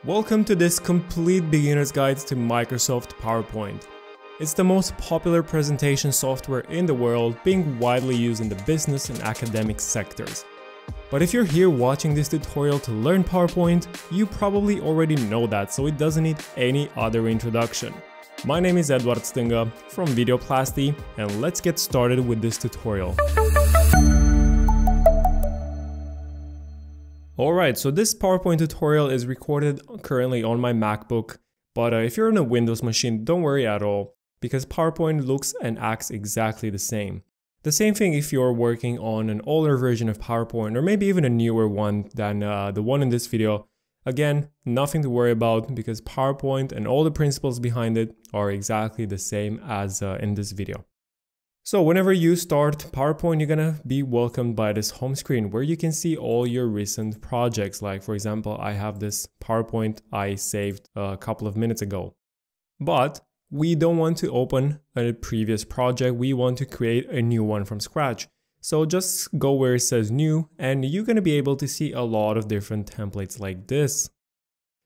Welcome to this complete beginner's guide to Microsoft PowerPoint. It's the most popular presentation software in the world, being widely used in the business and academic sectors. But if you're here watching this tutorial to learn PowerPoint, you probably already know that, so it doesn't need any other introduction. My name is Edward Stinga from Videoplasty, and let's get started with this tutorial. Alright, so this PowerPoint tutorial is recorded currently on my MacBook, but if you're on a Windows machine, don't worry at all, because PowerPoint looks and acts exactly the same. The same thing if you're working on an older version of PowerPoint, or maybe even a newer one than the one in this video. Again, nothing to worry about, because PowerPoint and all the principles behind it are exactly the same as in this video. So whenever you start PowerPoint, you're gonna be welcomed by this home screen where you can see all your recent projects. Like for example, I have this PowerPoint I saved a couple of minutes ago. But we don't want to open a previous project, we want to create a new one from scratch. So just go where it says new, and you're gonna be able to see a lot of different templates like this.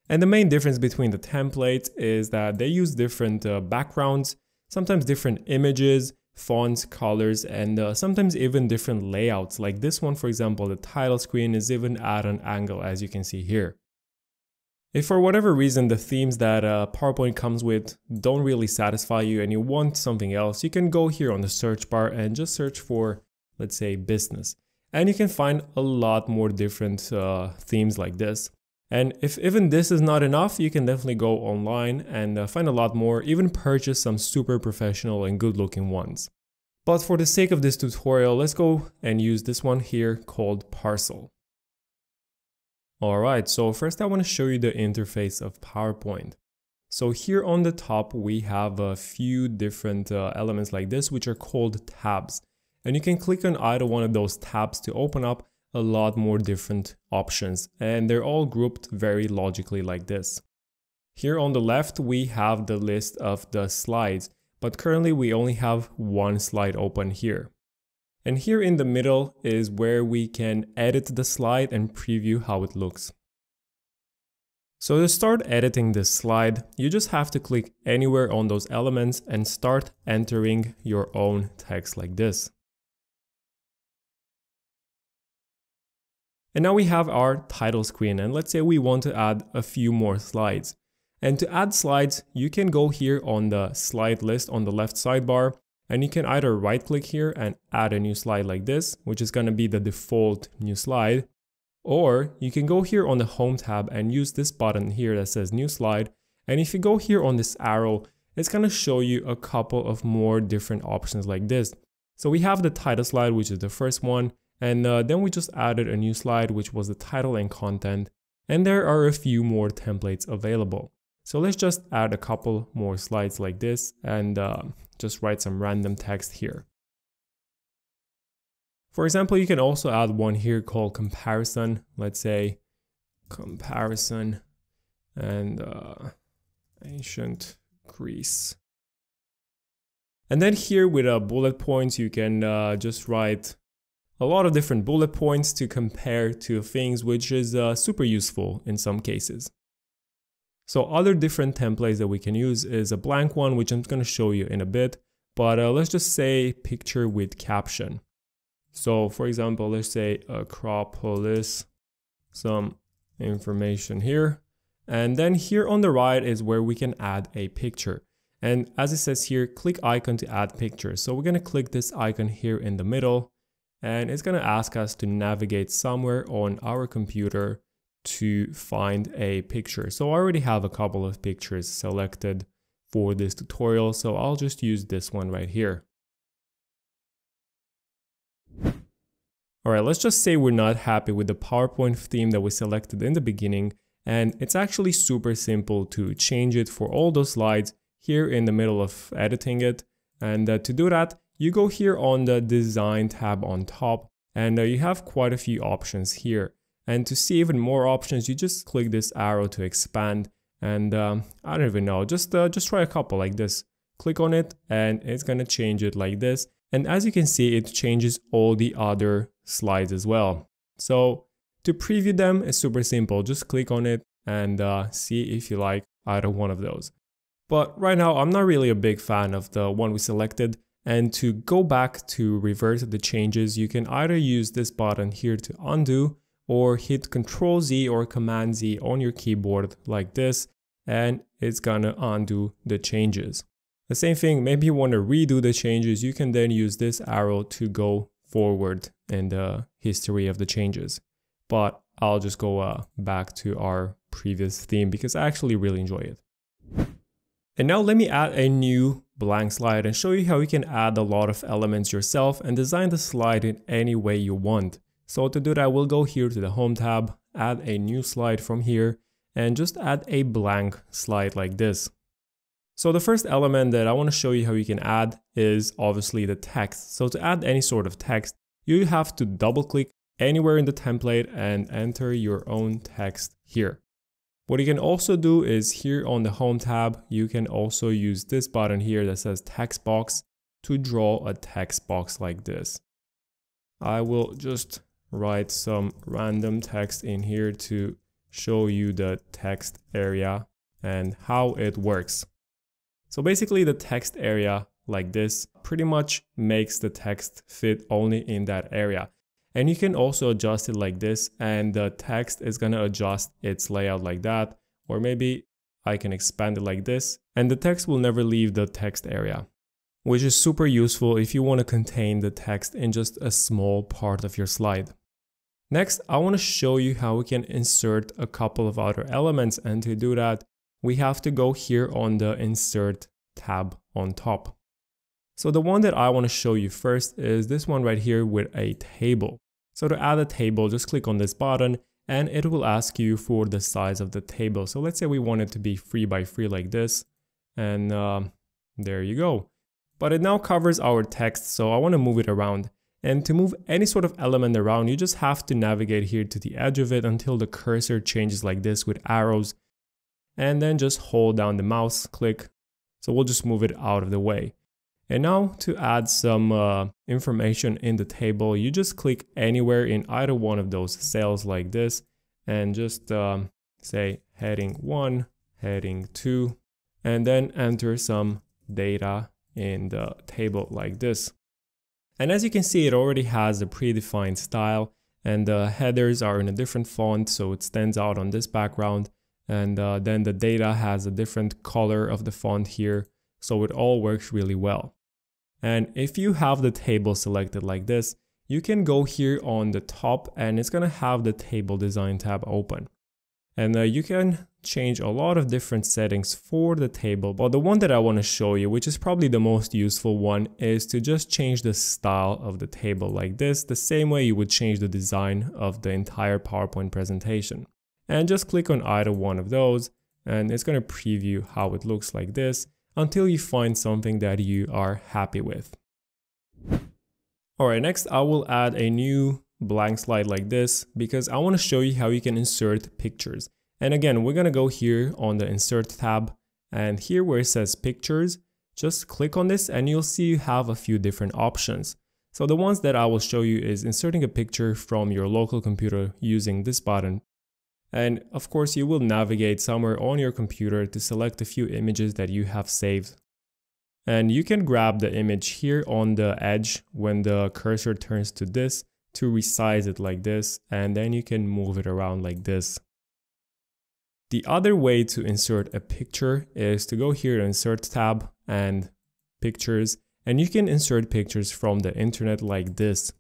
And the main difference between the templates is that they use different backgrounds, sometimes different images, fonts, colors, and sometimes even different layouts. Like this one, for example, the title screen is even at an angle, as you can see here. If for whatever reason the themes that PowerPoint comes with don't really satisfy you and you want something else, you can go here on the search bar and just search for, let's say, business. And you can find a lot more different themes like this. And if even this is not enough, you can definitely go online and find a lot more, even purchase some super professional and good looking ones. But for the sake of this tutorial, let's go and use this one here called Parcel. Alright, so first I want to show you the interface of PowerPoint. So here on the top we have a few different elements like this, which are called tabs. And you can click on either one of those tabs to open up a lot more different options, and they're all grouped very logically like this. Here on the left we have the list of the slides, but currently we only have one slide open here. And here in the middle is where we can edit the slide and preview how it looks. So to start editing this slide, you just have to click anywhere on those elements and start entering your own text like this. And now we have our title screen, and let's say we want to add a few more slides. And to add slides, you can go here on the slide list on the left sidebar, and you can either right click here and add a new slide like this, which is going to be the default new slide. Or you can go here on the home tab and use this button here that says new slide. And if you go here on this arrow, it's going to show you a couple of more different options like this. So we have the title slide, which is the first one. And then we just added a new slide, which was the title and content. And there are a few more templates available. So let's just add a couple more slides like this and just write some random text here. For example, you can also add one here called comparison. Let's say comparison and ancient Greece. And then here with bullet points, you can just write a lot of different bullet points to compare to things, which is super useful in some cases. So other different templates that we can use is a blank one, which I'm going to show you in a bit, but let's just say picture with caption. So for example, let's say Acropolis, some information here. And then here on the right is where we can add a picture. And as it says here, click icon to add picture. So we're going to click this icon here in the middle. And it's going to ask us to navigate somewhere on our computer to find a picture. So I already have a couple of pictures selected for this tutorial, so I'll just use this one right here. Alright, let's just say we're not happy with the PowerPoint theme that we selected in the beginning, and it's actually super simple to change it for all those slides here in the middle of editing it. And to do that, you go here on the design tab on top, and you have quite a few options here. And to see even more options, you just click this arrow to expand. And I don't even know, just try a couple like this. Click on it and it's gonna change it like this. And as you can see, it changes all the other slides as well. So to preview them is super simple. Just click on it and see if you like either one of those. But right now, I'm not really a big fan of the one we selected. And to go back to revert the changes, you can either use this button here to undo, or hit Ctrl Z or Command Z on your keyboard like this, and it's gonna undo the changes. The same thing, maybe you want to redo the changes, you can then use this arrow to go forward in the history of the changes. But I'll just go back to our previous theme because I actually really enjoy it. And now let me add a new blank slide and show you how you can add a lot of elements yourself and design the slide in any way you want. So to do that, we'll go here to the Home tab, add a new slide from here, and just add a blank slide like this. So the first element that I want to show you how you can add is obviously the text. So to add any sort of text, you have to double click anywhere in the template and enter your own text here. What you can also do is here on the Home tab, you can also use this button here that says text box to draw a text box like this. I will just write some random text in here to show you the text area and how it works. So basically the text area like this pretty much makes the text fit only in that area. And you can also adjust it like this, and the text is going to adjust its layout like that. Or maybe I can expand it like this, and the text will never leave the text area, which is super useful if you want to contain the text in just a small part of your slide. Next, I want to show you how we can insert a couple of other elements, and to do that, we have to go here on the Insert tab on top. So the one that I want to show you first is this one right here with a table. So to add a table, just click on this button and it will ask you for the size of the table. So let's say we want it to be 3 by 3 like this, and there you go. But it now covers our text, so I want to move it around. And to move any sort of element around, you just have to navigate here to the edge of it until the cursor changes like this with arrows, and then just hold down the mouse click. So we'll just move it out of the way. And now to add some information in the table, you just click anywhere in either one of those cells like this, and just say heading 1, heading 2, and then enter some data in the table like this. And as you can see, it already has a predefined style, and the headers are in a different font, so it stands out on this background. And then the data has a different color of the font here, so it all works really well. And if you have the table selected like this, you can go here on the top and it's going to have the table design tab open. And you can change a lot of different settings for the table, but the one that I want to show you, which is probably the most useful one, is to just change the style of the table like this, the same way you would change the design of the entire PowerPoint presentation. And just click on either one of those and it's going to preview how it looks like this until you find something that you are happy with. Alright, next I will add a new blank slide like this because I want to show you how you can insert pictures. And again, we're going to go here on the Insert tab, and here where it says Pictures, just click on this and you'll see you have a few different options. So the ones that I will show you is inserting a picture from your local computer using this button. And of course, you will navigate somewhere on your computer to select a few images that you have saved. And you can grab the image here on the edge when the cursor turns to this to resize it like this, and then you can move it around like this. The other way to insert a picture is to go here to Insert tab and Pictures, and you can insert pictures from the internet like this.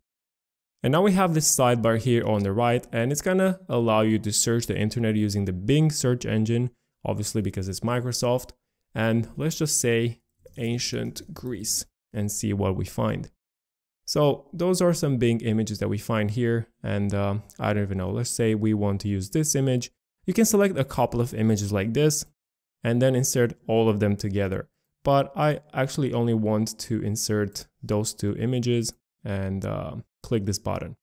And now we have this sidebar here on the right, and it's gonna allow you to search the internet using the Bing search engine, obviously because it's Microsoft. And let's just say ancient Greece and see what we find. So those are some Bing images that we find here, and I don't even know, let's say we want to use this image. You can select a couple of images like this and then insert all of them together. But I actually only want to insert those two images and click this button.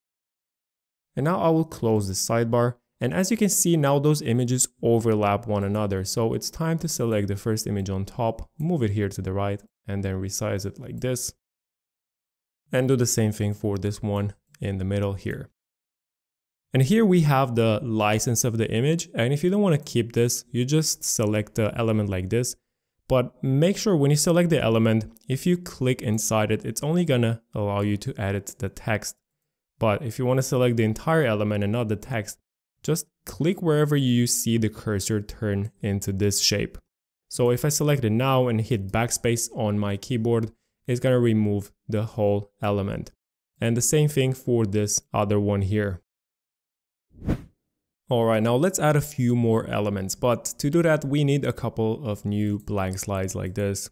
And now I will close this sidebar, and as you can see now those images overlap one another, so it's time to select the first image on top, move it here to the right, and then resize it like this, and do the same thing for this one in the middle here. And here we have the license of the image. And if you don't want to keep this, you just select the element like this. But make sure when you select the element, if you click inside it, it's only gonna allow you to edit the text. But if you want to select the entire element and not the text, just click wherever you see the cursor turn into this shape. So if I select it now and hit backspace on my keyboard, it's gonna remove the whole element. And the same thing for this other one here. Alright, now let's add a few more elements, but to do that we need a couple of new blank slides like this.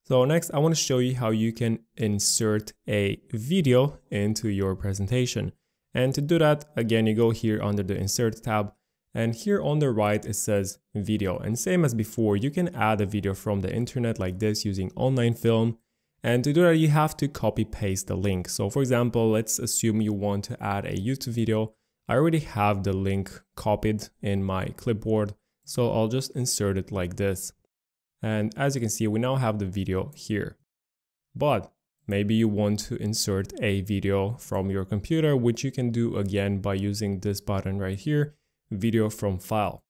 So next I want to show you how you can insert a video into your presentation. And to do that, again, you go here under the Insert tab, and here on the right it says Video. And same as before, you can add a video from the internet like this using Online Film. And to do that, you have to copy paste the link. So for example, let's assume you want to add a YouTube video. I already have the link copied in my clipboard, so I'll just insert it like this. And as you can see, we now have the video here. But maybe you want to insert a video from your computer, which you can do again by using this button right here, Video from File.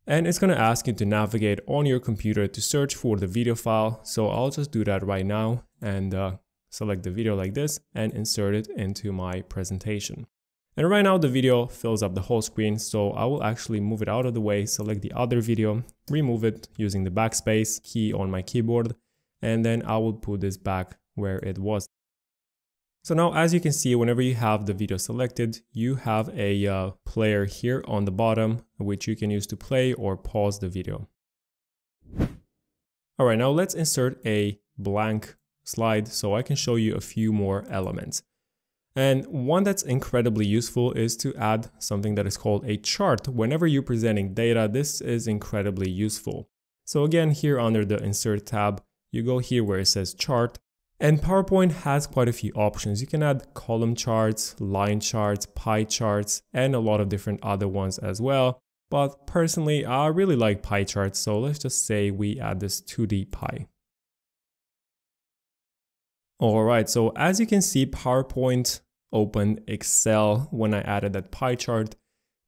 And it's going to ask you to navigate on your computer to search for the video file. So I'll just do that right now and select the video like this and insert it into my presentation. And right now the video fills up the whole screen, so I will actually move it out of the way, select the other video, remove it using the backspace key on my keyboard, and then I will put this back where it was. So now as you can see, whenever you have the video selected, you have a player here on the bottom, which you can use to play or pause the video. Alright, now let's insert a blank slide so I can show you a few more elements. And one that's incredibly useful is to add something that is called a chart. Whenever you're presenting data, this is incredibly useful. So again, here under the Insert tab, you go here where it says Chart. And PowerPoint has quite a few options. You can add column charts, line charts, pie charts, and a lot of different other ones as well. But personally, I really like pie charts, so let's just say we add this 2D pie. Alright, so as you can see, PowerPoint opened Excel when I added that pie chart,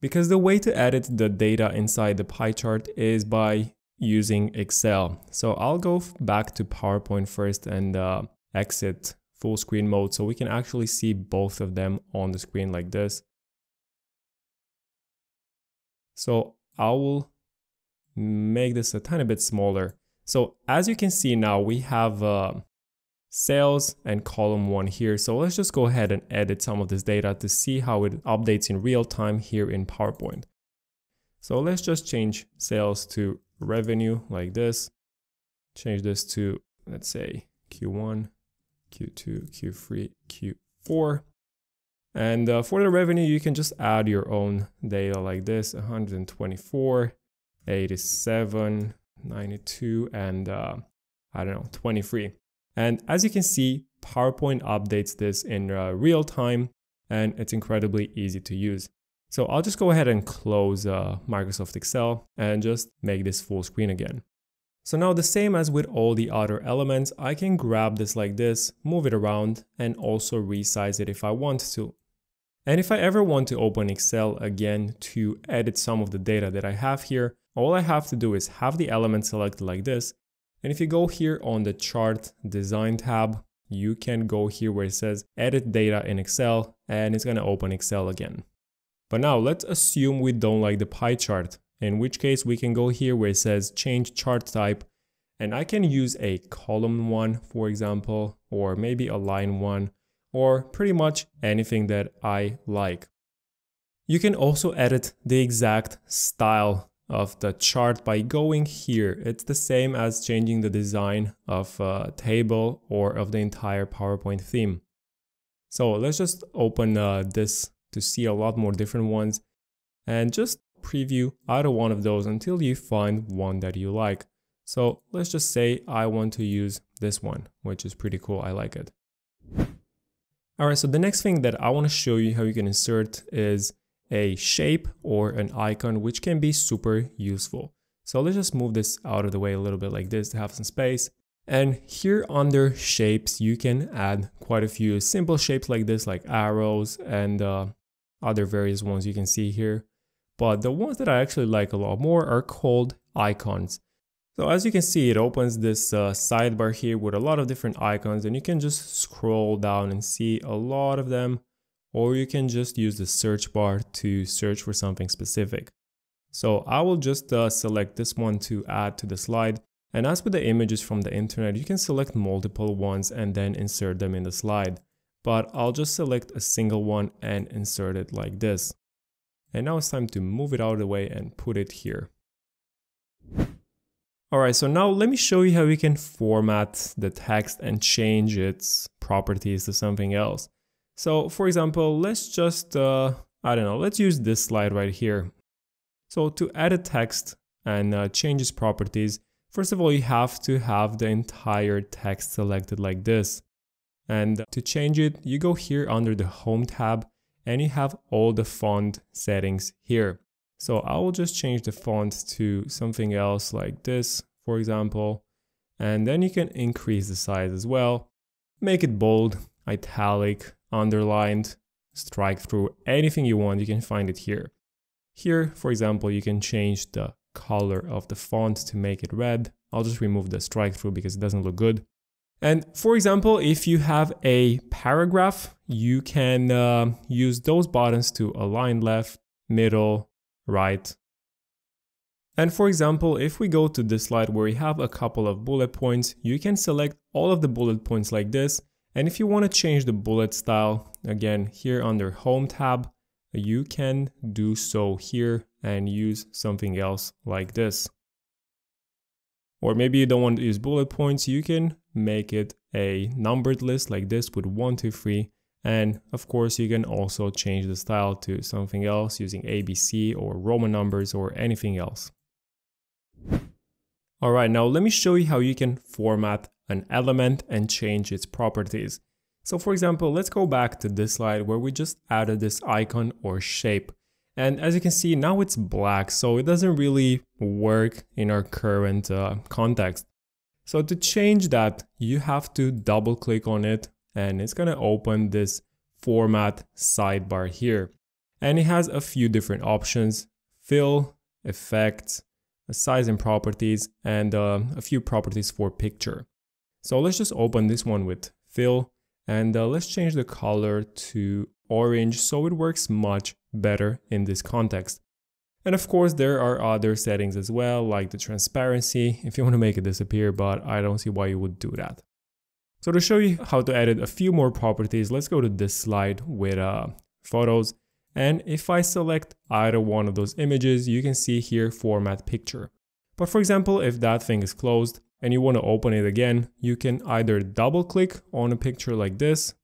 because the way to edit the data inside the pie chart is by using Excel. So I'll go back to PowerPoint first and exit full screen mode so we can actually see both of them on the screen like this. So I will make this a tiny bit smaller. So as you can see now, we have sales and column 1 here. So let's just go ahead and edit some of this data to see how it updates in real time here in PowerPoint. So let's just change sales to revenue like this. Change this to, let's say, Q1, Q2, Q3, Q4. And for the revenue, you can just add your own data like this, 124, 87, 92, and I don't know, 23. And as you can see, PowerPoint updates this in real time, and it's incredibly easy to use. So I'll just go ahead and close Microsoft Excel and just make this full screen again. So now the same as with all the other elements, I can grab this like this, move it around, and also resize it if I want to. And if I ever want to open Excel again to edit some of the data that I have here, all I have to do is have the element selected like this. And if you go here on the Chart Design tab, you can go here where it says Edit Data in Excel, and it's going to open Excel again. But now let's assume we don't like the pie chart, in which case we can go here where it says Change Chart Type, and I can use a column 1, for example, or maybe a line 1, or pretty much anything that I like. You can also edit the exact style of the chart by going here. It's the same as changing the design of a table or of the entire PowerPoint theme. So let's just open this to see a lot more different ones and just preview either one of those until you find one that you like. So let's just say I want to use this one, which is pretty cool. I like it. Alright, so the next thing that I want to show you how you can insert is a shape or an icon, which can be super useful. So let's just move this out of the way a little bit like this to have some space. And here under shapes, you can add quite a few simple shapes like this, like arrows and other various ones you can see here. But the ones that I actually like a lot more are called icons. So as you can see, it opens this sidebar here with a lot of different icons, and you can just scroll down and see a lot of them, or you can just use the search bar to search for something specific. So I will just select this one to add to the slide. And as with the images from the internet, you can select multiple ones and then insert them in the slide. But I'll just select a single one and insert it like this. And now it's time to move it out of the way and put it here. Alright, so now let me show you how you can format the text and change its properties to something else. So for example, let's just, let's use this slide right here. So to add a text and change its properties, first of all, you have to have the entire text selected like this. And to change it, you go here under the Home tab and you have all the font settings here. So I will just change the font to something else like this, for example. And then you can increase the size as well. Make it bold, italic, underlined, strike through, anything you want, you can find it here. Here, for example, you can change the color of the font to make it red. I'll just remove the strike through because it doesn't look good. And for example, if you have a paragraph, you can use those buttons to align left, middle, right. And for example, if we go to this slide where we have a couple of bullet points, you can select all of the bullet points like this. And if you want to change the bullet style, again, here under Home tab, you can do so here and use something else like this. Or maybe you don't want to use bullet points, you can make it a numbered list like this with 1, 2, 3. And of course, you can also change the style to something else using ABC or Roman numbers or anything else. Alright, now let me show you how you can format an element and change its properties. So for example, let's go back to this slide where we just added this icon or shape. And as you can see, now it's black, so it doesn't really work in our current context. So to change that, you have to double click on it and it's going to open this format sidebar here. And it has a few different options: fill, effects, size and properties, and a few properties for picture. So let's just open this one with fill and let's change the color to orange so it works much better in this context. And of course, there are other settings as well, like the transparency, if you want to make it disappear, but I don't see why you would do that. So to show you how to edit a few more properties, let's go to this slide with photos. And if I select either one of those images, you can see here format picture. But for example, if that thing is closed and you want to open it again, you can either double click on a picture like this,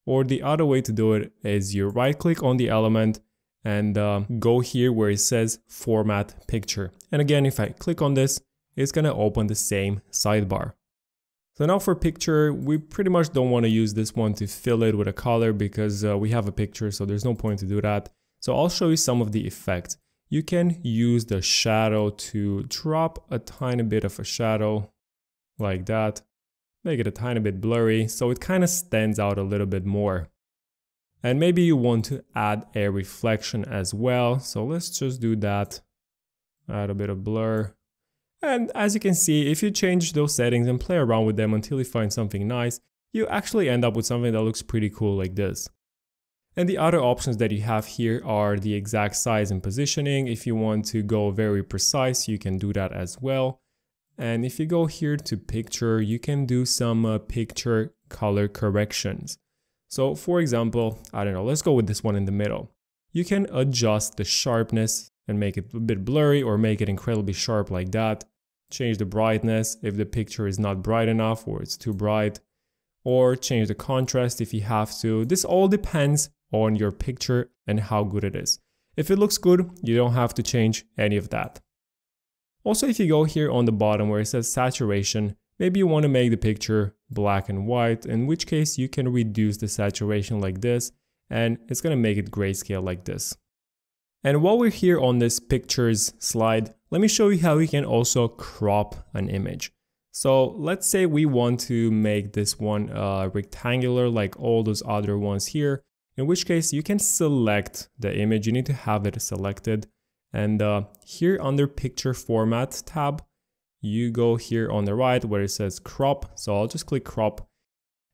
or the other way to do it is you right click on the element and go here where it says format picture. And again, if I click on this, it's going to open the same sidebar. So now for picture, we pretty much don't want to use this one to fill it with a color because we have a picture, so there's no point to do that. So I'll show you some of the effects. You can use the shadow to drop a tiny bit of a shadow like that. Make it a tiny bit blurry so it kind of stands out a little bit more. And maybe you want to add a reflection as well. So let's just do that. Add a bit of blur. And as you can see, if you change those settings and play around with them until you find something nice, you actually end up with something that looks pretty cool like this. And the other options that you have here are the exact size and positioning. If you want to go very precise, you can do that as well. And if you go here to picture, you can do some picture color corrections. So for example, let's go with this one in the middle. You can adjust the sharpness and make it a bit blurry or make it incredibly sharp like that. Change the brightness if the picture is not bright enough or it's too bright. Or change the contrast if you have to. This all depends on your picture and how good it is. If it looks good, you don't have to change any of that. Also, if you go here on the bottom where it says saturation, maybe you want to make the picture black and white, in which case you can reduce the saturation like this, and it's going to make it grayscale like this. And while we're here on this pictures slide, let me show you how we can also crop an image. So let's say we want to make this one rectangular like all those other ones here. in which case you can select the image. You need to have it selected. And here under picture format tab, you go here on the right where it says crop. So I'll just click crop.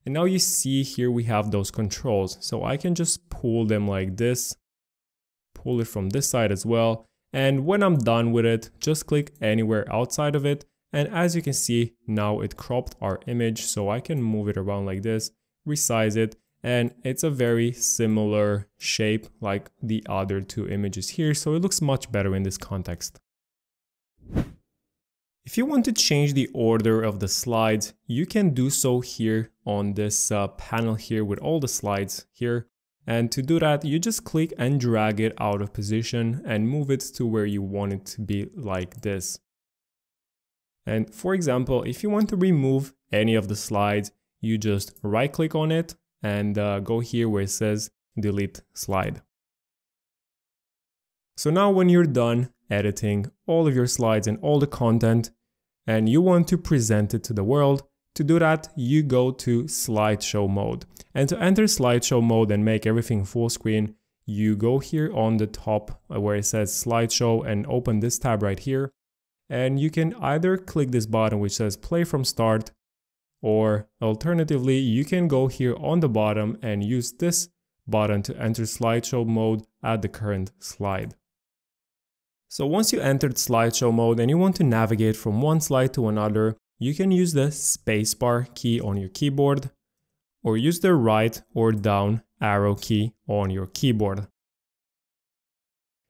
And now you see here we have those controls. So I can just pull them like this, pull it from this side as well. And when I'm done with it, just click anywhere outside of it. And as you can see, now it cropped our image. So I can move it around like this, resize it. And it's a very similar shape like the other two images here. So it looks much better in this context. If you want to change the order of the slides, you can do so here on this panel here with all the slides here. And to do that, you just click and drag it out of position and move it to where you want it to be like this. And for example, if you want to remove any of the slides, you just right click on it and go here where it says delete slide. So now when you're done editing all of your slides and all the content and you want to present it to the world, to do that, you go to slideshow mode. And to enter slideshow mode and make everything full screen, you go here on the top where it says slideshow and open this tab right here. And you can either click this button which says play from start, or alternatively, you can go here on the bottom and use this button to enter slideshow mode at the current slide. So once you entered slideshow mode and you want to navigate from one slide to another, you can use the spacebar key on your keyboard or use the right or down arrow key on your keyboard.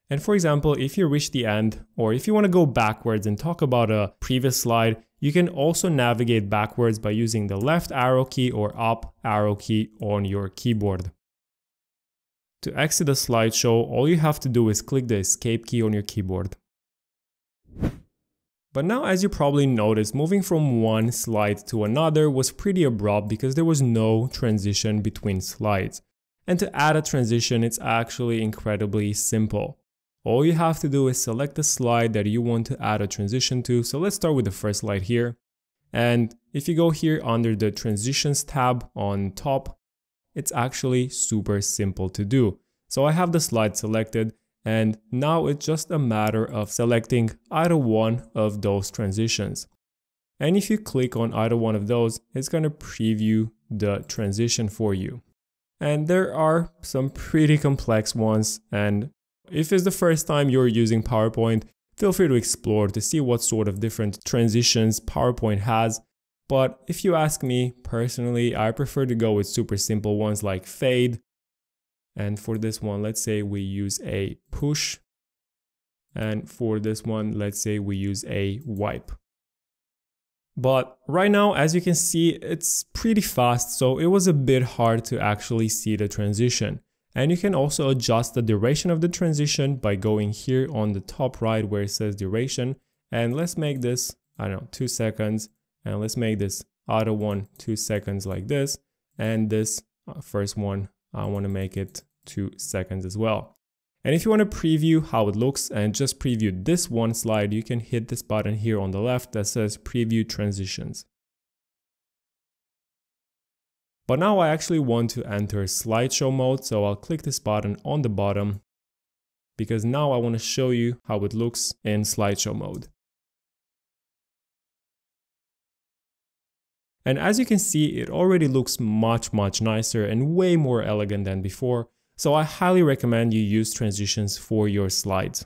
And for example, if you reach the end or if you want to go backwards and talk about a previous slide, you can also navigate backwards by using the left arrow key or up arrow key on your keyboard. To exit the slideshow, all you have to do is click the escape key on your keyboard. But now, as you probably noticed, moving from one slide to another was pretty abrupt because there was no transition between slides. And to add a transition, it's actually incredibly simple. All you have to do is select the slide that you want to add a transition to. So let's start with the first slide here. And if you go here under the transitions tab on top, it's actually super simple to do. So I have the slide selected and now it's just a matter of selecting either one of those transitions. And if you click on either one of those, it's going to preview the transition for you. And there are some pretty complex ones, and if it's the first time you're using PowerPoint, feel free to explore to see what sort of different transitions PowerPoint has. But if you ask me personally, I prefer to go with super simple ones like fade. And for this one, let's say we use a push. And for this one, let's say we use a wipe. But right now, as you can see, it's pretty fast, so it was a bit hard to actually see the transition. And you can also adjust the duration of the transition by going here on the top right where it says duration. And let's make this, 2 seconds. And let's make this other one 2 seconds like this. And this first one, I want to make it 2 seconds as well. And if you want to preview how it looks and just preview this one slide, you can hit this button here on the left that says preview transitions. But now I actually want to enter slideshow mode, so I'll click this button on the bottom because now I want to show you how it looks in slideshow mode. And as you can see, it already looks much nicer and way more elegant than before, so I highly recommend you use transitions for your slides.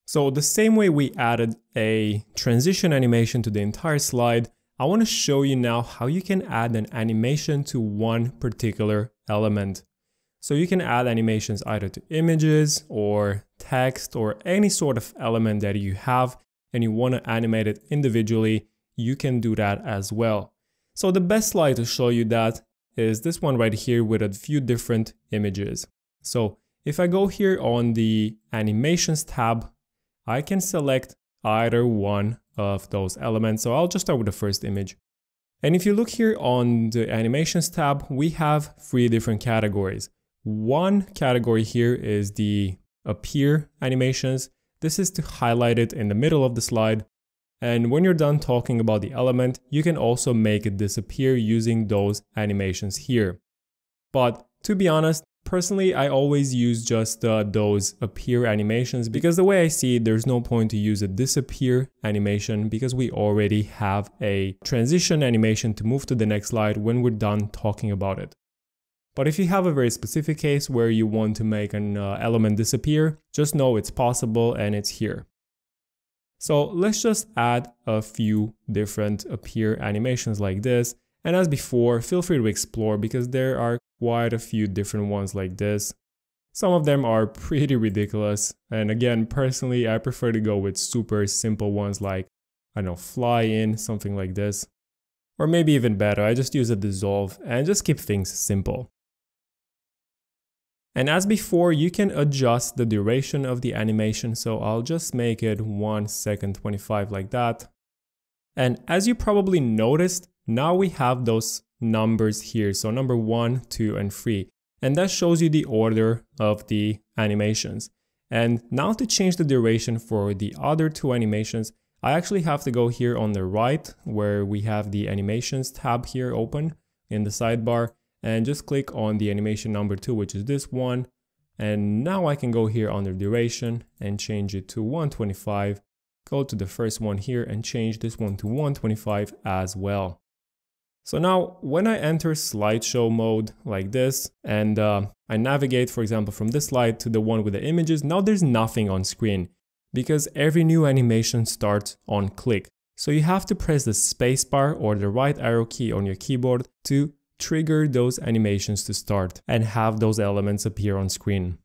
So the same way we added a transition animation to the entire slide, I want to show you now how you can add an animation to one particular element. So you can add animations either to images or text or any sort of element that you have and you want to animate it individually, you can do that as well. So the best slide to show you that is this one right here with a few different images. So if I go here on the animations tab, I can select either one of those elements. So I'll just start with the first image. And if you look here on the animations tab, we have 3 different categories. One category here is the appear animations. This is to highlight it in the middle of the slide. And when you're done talking about the element, you can also make it disappear using those animations here. But To be honest, personally, I always use just those appear animations because the way I see it, there's no point to use a disappear animation because we already have a transition animation to move to the next slide when we're done talking about it. But if you have a very specific case where you want to make an element disappear, just know it's possible and it's here. So let's just add a few different appear animations like this. And as before, feel free to explore because there are quite a few different ones like this. Some of them are pretty ridiculous. And again, personally, I prefer to go with super simple ones like, I don't know, fly in, something like this. Or maybe even better, I just use a dissolve and just keep things simple. And as before, you can adjust the duration of the animation, so I'll just make it 1 second 25 like that. And as you probably noticed, now we have those numbers here, so number 1, 2, and 3. And that shows you the order of the animations. And now to change the duration for the other 2 animations, I actually have to go here on the right, where we have the animations tab here open in the sidebar. And just click on the animation number 2, which is this one. And now I can go here under duration and change it to 125. Go to the first one here and change this one to 125 as well. So now when I enter slideshow mode like this and I navigate, for example, from this slide to the one with the images, now there's nothing on screen because every new animation starts on click. So you have to press the spacebar or the right arrow key on your keyboard to trigger those animations to start and have those elements appear on screen.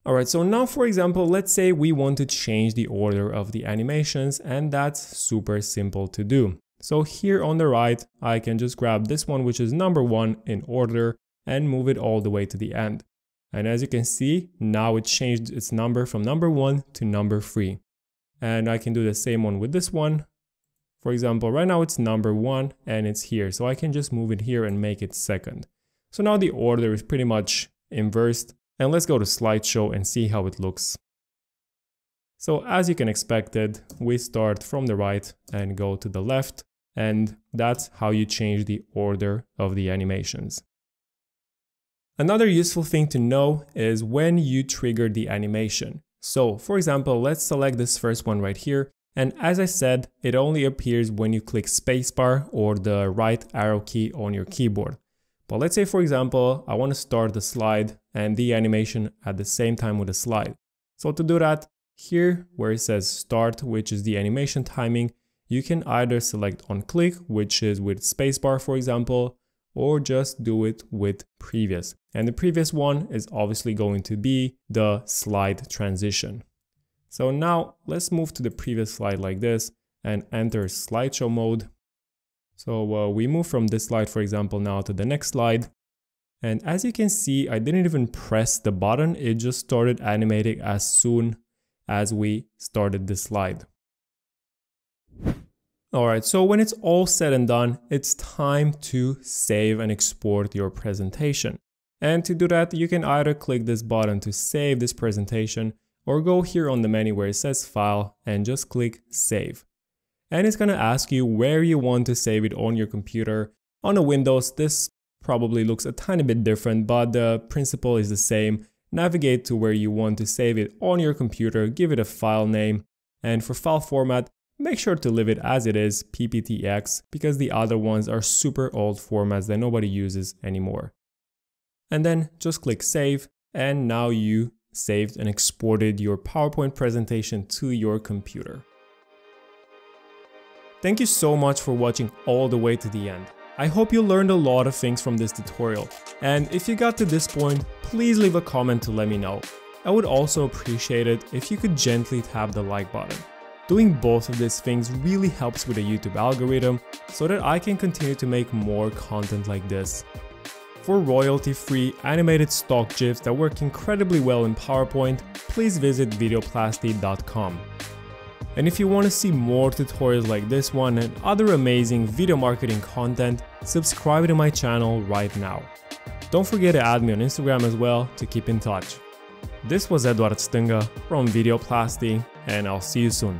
Alright, so now for example, let's say we want to change the order of the animations, and that's super simple to do. So here on the right, I can just grab this one, which is number 1 in order, and move it all the way to the end. And as you can see, now it changed its number from number 1 to number 3. And I can do the same one with this one. For example, right now it's number 1 and it's here, so I can just move it here and make it second. So now the order is pretty much inversed, and let's go to slideshow and see how it looks. So as you can expect it, we start from the right and go to the left, and that's how you change the order of the animations. Another useful thing to know is when you trigger the animation. So for example, let's select this first one right here. And as I said, it only appears when you click spacebar or the right arrow key on your keyboard. But let's say, for example, I want to start the slide and the animation at the same time with the slide. So to do that, here where it says start, which is the animation timing, you can either select on click, which is with spacebar, for example, or just do it with previous. And the previous one is obviously going to be the slide transition. So now let's move to the previous slide like this and enter slideshow mode. So we move from this slide, for example, now to the next slide. And as you can see, I didn't even press the button. It just started animating as soon as we started the slide. Alright, so when it's all said and done, it's time to save and export your presentation. And to do that, you can either click this button to save this presentation, or go here on the menu where it says File and just click Save. And it's going to ask you where you want to save it on your computer. On a Windows, this probably looks a tiny bit different, but the principle is the same. Navigate to where you want to save it on your computer, give it a file name, and for file format, make sure to leave it as it is, PPTX, because the other ones are super old formats that nobody uses anymore. And then just click Save, and now you saved and exported your PowerPoint presentation to your computer. Thank you so much for watching all the way to the end. I hope you learned a lot of things from this tutorial, and if you got to this point, please leave a comment to let me know. I would also appreciate it if you could gently tap the like button. Doing both of these things really helps with the YouTube algorithm so that I can continue to make more content like this. For royalty-free animated stock GIFs that work incredibly well in PowerPoint, please visit videoplasty.com. And if you want to see more tutorials like this one and other amazing video marketing content, subscribe to my channel right now. Don't forget to add me on Instagram as well to keep in touch. This was Eduard Stânga from Videoplasty, and I'll see you soon.